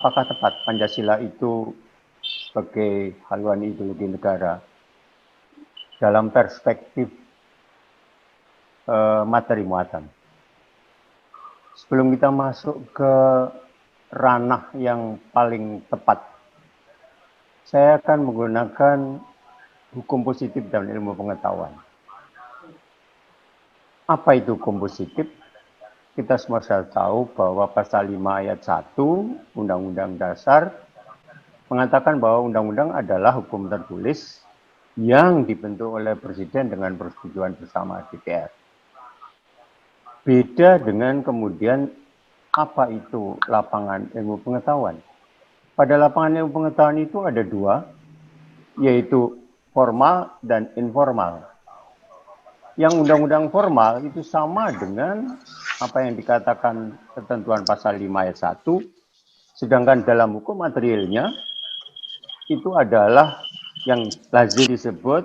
apakah tepat Pancasila itu sebagai haluan ideologi negara dalam perspektif materi muatan? Sebelum kita masuk ke ranah yang paling tepat, saya akan menggunakan hukum positif dalam ilmu pengetahuan. Apa itu hukum positif? Kita semua sudah tahu bahwa pasal 5 ayat 1 Undang-Undang Dasar mengatakan bahwa undang-undang adalah hukum tertulis yang dibentuk oleh Presiden dengan persetujuan bersama DPR. Beda dengan kemudian apa itu lapangan ilmu pengetahuan. Pada lapangan ilmu pengetahuan itu ada dua, yaitu formal dan informal. Yang undang-undang formal itu sama dengan apa yang dikatakan ketentuan pasal 5 ayat 1, sedangkan dalam hukum materialnya itu adalah yang lazim disebut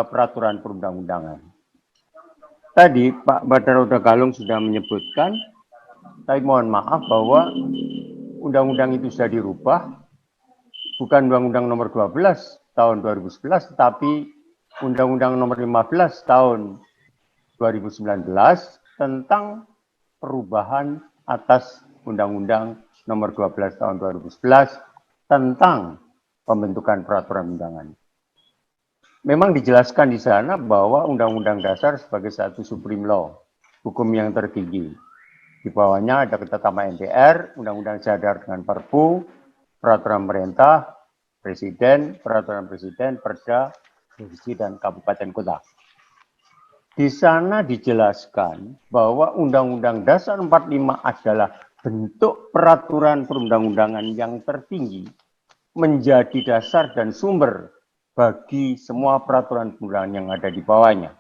peraturan perundang-undangan. Tadi Pak Badar Galung sudah menyebutkan, tapi mohon maaf bahwa undang-undang itu sudah dirubah, bukan Undang-Undang nomor 12 tahun 2011, tetapi Undang-Undang nomor 15 tahun 2019 tentang perubahan atas Undang-Undang nomor 12 tahun 2011 tentang pembentukan peraturan undangan. Memang dijelaskan di sana bahwa Undang-Undang Dasar sebagai satu supreme law, hukum yang tertinggi. Di bawahnya ada ketetapan MPR, Undang-Undang Sadar dengan Perpu, peraturan pemerintah, presiden, peraturan presiden, perda, provinsi dan kabupaten kota. Di sana dijelaskan bahwa Undang-Undang Dasar 45 adalah bentuk peraturan perundang-undangan yang tertinggi, menjadi dasar dan sumber bagi semua peraturan perundangan yang ada di bawahnya.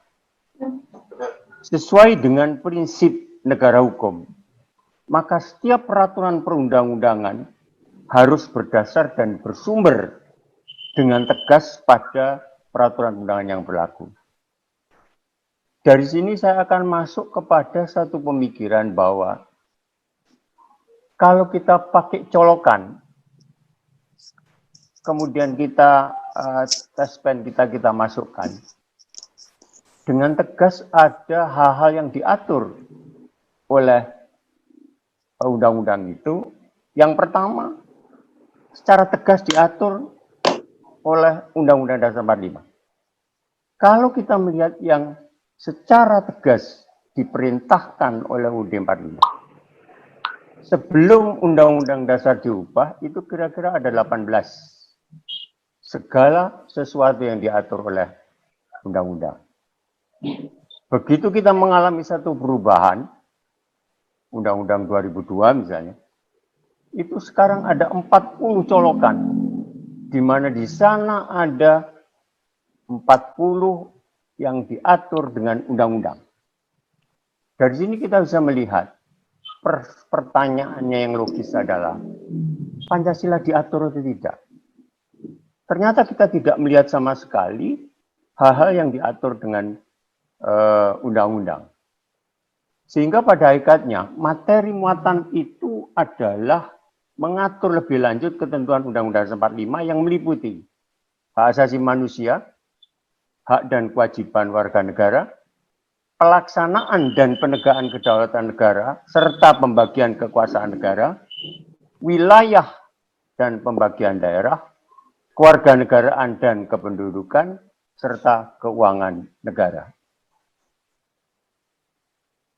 Sesuai dengan prinsip negara hukum, maka setiap peraturan perundang-undangan harus berdasar dan bersumber dengan tegas pada peraturan undangan yang berlaku. Dari sini saya akan masuk kepada satu pemikiran bahwa kalau kita pakai colokan, kemudian kita tes pen kita masukkan, dengan tegas ada hal-hal yang diatur oleh undang-undang itu. Yang pertama, secara tegas diatur oleh Undang-Undang Dasar 45. Kalau kita melihat yang secara tegas diperintahkan oleh UUD 45, sebelum Undang-Undang Dasar diubah, itu kira-kira ada 18. Segala sesuatu yang diatur oleh undang-undang. Begitu kita mengalami satu perubahan, Undang-Undang 2002 misalnya, itu sekarang ada 40 colokan, di mana di sana ada 40 yang diatur dengan undang-undang. Dari sini kita bisa melihat, pertanyaannya yang logis adalah, Pancasila diatur atau tidak? Ternyata kita tidak melihat sama sekali hal-hal yang diatur dengan undang-undang. Sehingga pada hakikatnya materi muatan itu adalah mengatur lebih lanjut ketentuan Undang-Undang 45 yang meliputi hak asasi manusia, hak dan kewajiban warga negara, pelaksanaan dan penegakan kedaulatan negara, serta pembagian kekuasaan negara, wilayah dan pembagian daerah, kewarganegaraan dan kependudukan, serta keuangan negara.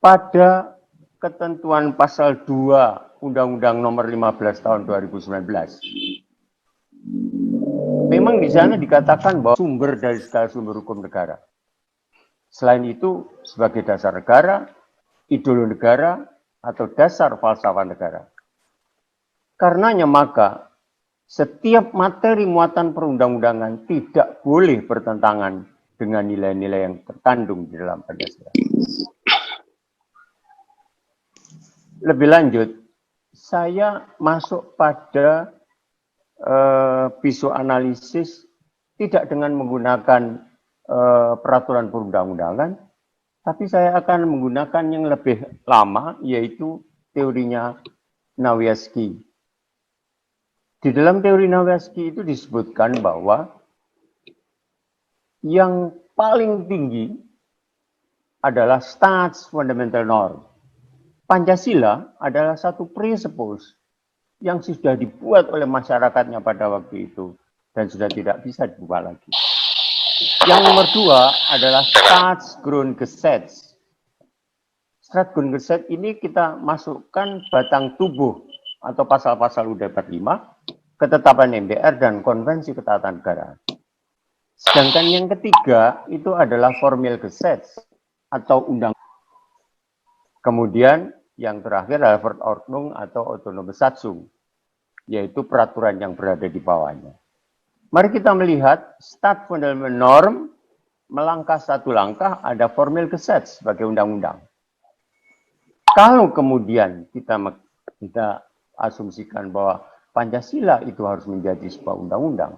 Pada ketentuan pasal 2 Undang-Undang nomor 15 tahun 2019, memang di sana dikatakan bahwa sumber dari segala sumber hukum negara. Selain itu, sebagai dasar negara, ideologi negara, atau dasar falsafah negara. Karenanya maka, setiap materi muatan perundang-undangan tidak boleh bertentangan dengan nilai-nilai yang terkandung di dalam Pancasila. Lebih lanjut, saya masuk pada psikoanalisis tidak dengan menggunakan peraturan perundang-undangan, tapi saya akan menggunakan yang lebih lama, yaitu teorinya Nawiaski. Di dalam teori Nawaski itu disebutkan bahwa yang paling tinggi adalah Staats Fundamental Norm. Pancasila adalah satu presuppose yang sudah dibuat oleh masyarakatnya pada waktu itu dan sudah tidak bisa dibuat lagi. Yang nomor dua adalah Staatsgrundgesetz. Staatsgrundgesetz ini kita masukkan batang tubuh atau pasal-pasal UUD 45, ketetapan MPR dan Konvensi Ketatanegaraan. Sedangkan yang ketiga itu adalah Formulgesetz atau undang. Kemudian yang terakhir adalah Verordnung atau Autonome Satzung, yaitu peraturan yang berada di bawahnya. Mari kita melihat Staatsfundamental Norm melangkah satu langkah ada Formulgesetz sebagai undang-undang. Kalau kemudian kita asumsikan bahwa Pancasila itu harus menjadi sebuah undang-undang,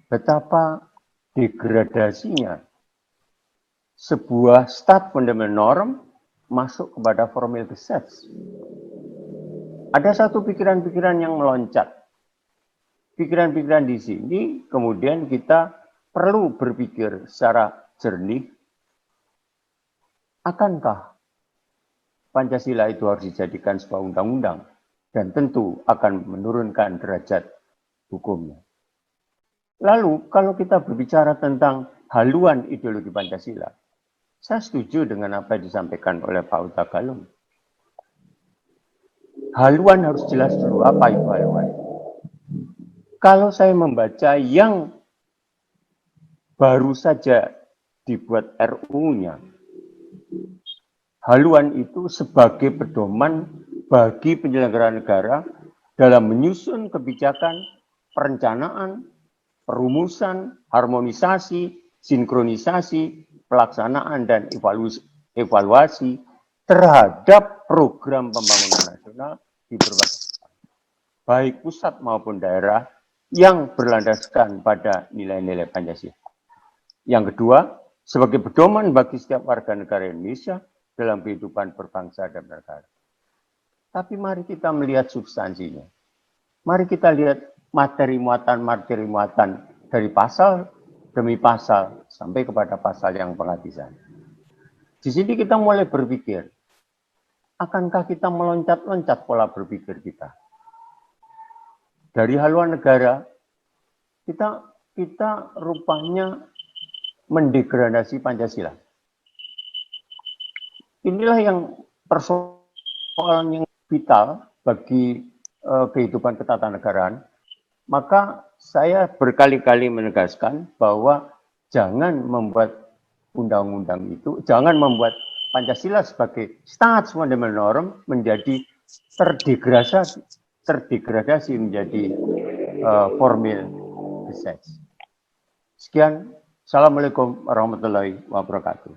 betapa degradasinya sebuah Staatsfundamental Norm masuk kepada Formulgesetz. Ada satu pikiran-pikiran yang meloncat. Pikiran-pikiran di sini kemudian kita perlu berpikir secara jernih, akankah Pancasila itu harus dijadikan sebuah undang-undang dan tentu akan menurunkan derajat hukumnya. Lalu kalau kita berbicara tentang haluan ideologi Pancasila, saya setuju dengan apa yang disampaikan oleh Pak Uta Galung. Haluan harus jelas dulu, apa itu haluan. Kalau saya membaca yang baru saja dibuat RUU-nya, haluan itu sebagai pedoman bagi penyelenggara negara dalam menyusun kebijakan, perencanaan, perumusan, harmonisasi, sinkronisasi, pelaksanaan, dan evaluasi terhadap program pembangunan nasional di berbagai baik pusat maupun daerah yang berlandaskan pada nilai-nilai Pancasila. Yang kedua, sebagai pedoman bagi setiap warga negara Indonesia dalam kehidupan berbangsa dan bernegara. Tapi mari kita melihat substansinya. Mari kita lihat materi muatan dari pasal demi pasal sampai kepada pasal yang penghabisan. Di sini kita mulai berpikir, akankah kita meloncat-loncat pola berpikir kita? Dari haluan negara, kita rupanya mendegradasi Pancasila. Inilah yang persoalan yang vital bagi kehidupan ketatanegaraan. Maka saya berkali-kali menegaskan bahwa jangan membuat undang-undang itu, jangan membuat Pancasila sebagai Staatsfundamental Norm menjadi terdegradasi menjadi Formulgesetz. Sekian, Assalamualaikum warahmatullahi wabarakatuh.